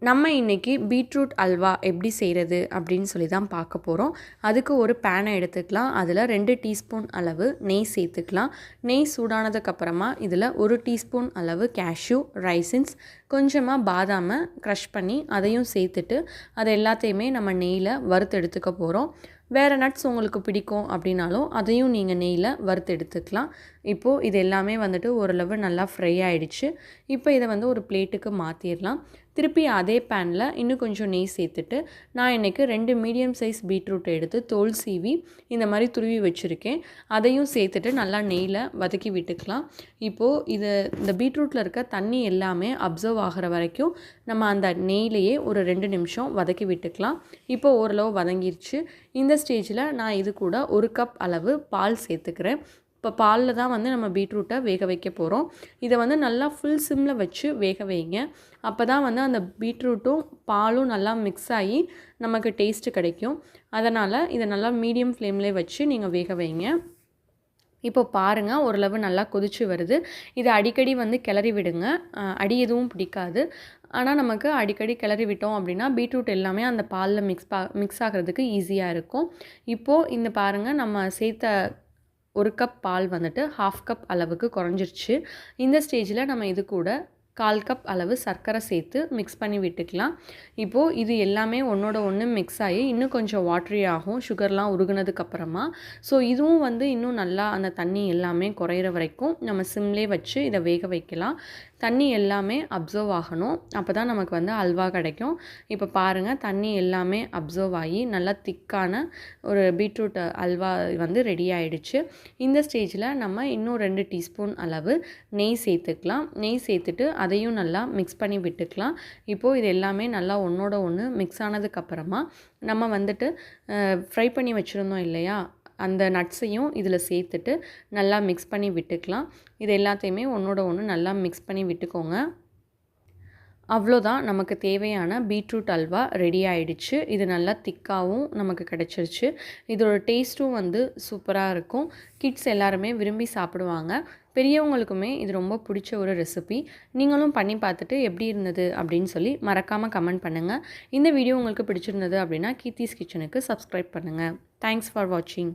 நம்ம இன்றைக்கி பீட்ரூட் அல்வா எப்படி செய்கிறது அப்படின்னு சொல்லி தான் பார்க்க போகிறோம். அதுக்கு ஒரு பேனை எடுத்துக்கலாம். அதில் 2 டீஸ்பூன் அளவு நெய் சேர்த்துக்கலாம். நெய் சூடானதுக்கப்புறமா இதில் 1 டீஸ்பூன் அளவு கேஷ்யூ, ரைசின்ஸ், கொஞ்சமாக பாதாமை க்ரஷ் பண்ணி அதையும் சேர்த்துட்டு அதை எல்லாத்தையுமே நம்ம நெய்யில் வறுத்து எடுத்துக்க போகிறோம். வேறு நட்ஸ் உங்களுக்கு பிடிக்கும் அப்படின்னாலும் அதையும் நீங்கள் நெய்யில் வறுத்து எடுத்துக்கலாம். இப்போது இது எல்லாமே வந்துட்டு ஓரளவு நல்லா ஃப்ரை ஆகிடுச்சு. இப்போ இதை வந்து ஒரு பிளேட்டுக்கு மாற்றிடலாம். திருப்பி அதே பேனில் இன்னும் கொஞ்சம் நெய் சேர்த்துட்டு நான் இன்றைக்கி 2 மீடியம் சைஸ் பீட்ரூட்டை எடுத்து தோல் சீவி இந்த மாதிரி துருவி வச்சுருக்கேன். அதையும் சேர்த்துட்டு நல்லா நெய்யில் வதக்கி விட்டுக்கலாம். இப்போது இந்த பீட்ரூட்டில் இருக்க தண்ணி எல்லாமே அப்சர்வ் ஆகிற வரைக்கும் நம்ம அந்த நெய்லேயே ஒரு 2 நிமிஷம் வதக்கி விட்டுக்கலாம். இப்போ ஓரளவு வதங்கிருச்சு. இந்த ஸ்டேஜில் நான் இது கூட 1 கப் அளவு பால் சேர்த்துக்கிறேன். இப்போ பாலில் தான் வந்து நம்ம பீட்ரூட்டை வேக வைக்க போகிறோம். இதை வந்து நல்லா ஃபுல் சிம்மில் வச்சு வேக வைங்க. அப்போ தான் வந்து அந்த பீட்ரூட்டும் பாலும் நல்லா மிக்ஸ் ஆகி நமக்கு டேஸ்ட்டு கிடைக்கும். அதனால் இதை நல்லா மீடியம் ஃப்ளேம்லேயே வச்சு நீங்கள் வேக வைங்க. இப்போ பாருங்கள், ஓரளவு நல்லா கொதிச்சு வருது. இதை அடிக்கடி வந்து கிளறி விடுங்க. அடி எதுவும் பிடிக்காது. ஆனால் நமக்கு அடிக்கடி கிளறி விட்டோம் அப்படின்னா பீட்ரூட் எல்லாமே அந்த பாலில் மிக்ஸ் ஆகிறதுக்கு ஈஸியாக இருக்கும். இப்போது இந்த பாருங்கள், நம்ம சேர்த்த 1 கப் பால் வந்துட்டு 1/2 கப் அளவுக்கு குறைஞ்சிருச்சு. இந்த ஸ்டேஜில் நம்ம இது கூட 1/4 கப் அளவு சர்க்கரை சேர்த்து மிக்ஸ் பண்ணி விட்டுக்கலாம். இப்போது இது எல்லாமே ஒன்றோட ஒன்று மிக்ஸ் ஆகி இன்னும் கொஞ்சம் வாட்டரி ஆகும் சுகர்லாம் உருகுனதுக்கப்புறமா. ஸோ இதுவும் வந்து இன்னும் நல்லா அந்த தண்ணி எல்லாமே குறையிற வரைக்கும் நம்ம சிம்லேயே வச்சு இதை வேக வைக்கலாம். தண்ணி எல்லாமே அப்சர்வ் ஆகணும். அப்போ தான் நமக்கு வந்து அல்வா கிடைக்கும். இப்போ பாருங்கள், தண்ணி எல்லாமே அப்சர்வ் ஆகி நல்லா திக்கான ஒரு பீட்ரூட் அல்வா வந்து ரெடி ஆகிடுச்சு. இந்த ஸ்டேஜில் நம்ம இன்னும் 2 டீஸ்பூன் அளவு நெய் சேர்த்துக்கலாம். நெய் சேர்த்துட்டு அதையும் நல்லா மிக்ஸ் பண்ணி விட்டுக்கலாம். இப்போது இது எல்லாமே நல்லா ஒன்றோட ஒன்று மிக்ஸ் ஆனதுக்கப்புறமா நம்ம வந்துட்டு ஃப்ரை பண்ணி வச்சுருந்தோம் இல்லையா, அந்த நட்ஸையும் இதில் சேர்த்துட்டு நல்லா மிக்ஸ் பண்ணி விட்டுக்கலாம். இது எல்லாத்தையுமே ஒன்றோட ஒன்று நல்லா மிக்ஸ் பண்ணி விட்டுக்கோங்க. அவ்வளோதான், நமக்கு தேவையான பீட்ரூட் அல்வா ரெடி ஆகிடுச்சு. இது நல்லா திக்காகவும் நமக்கு கிடச்சிருச்சு. இதோட டேஸ்ட்டும் வந்து சூப்பராக இருக்கும். கிட்ஸ் எல்லாருமே விரும்பி சாப்பிடுவாங்க. பெரியவங்களுக்குமே இது ரொம்ப பிடிச்ச ஒரு ரெசிபி. நீங்களும் பண்ணி பார்த்துட்டு எப்படி இருந்தது அப்படின்னு சொல்லி மறக்காமல் கமெண்ட் பண்ணுங்கள். இந்த வீடியோ உங்களுக்கு பிடிச்சிருந்தது அப்படின்னா கீர்த்திஸ் கிச்சனுக்கு சப்ஸ்கிரைப் பண்ணுங்கள். தேங்க்ஸ் ஃபார் வாட்சிங்.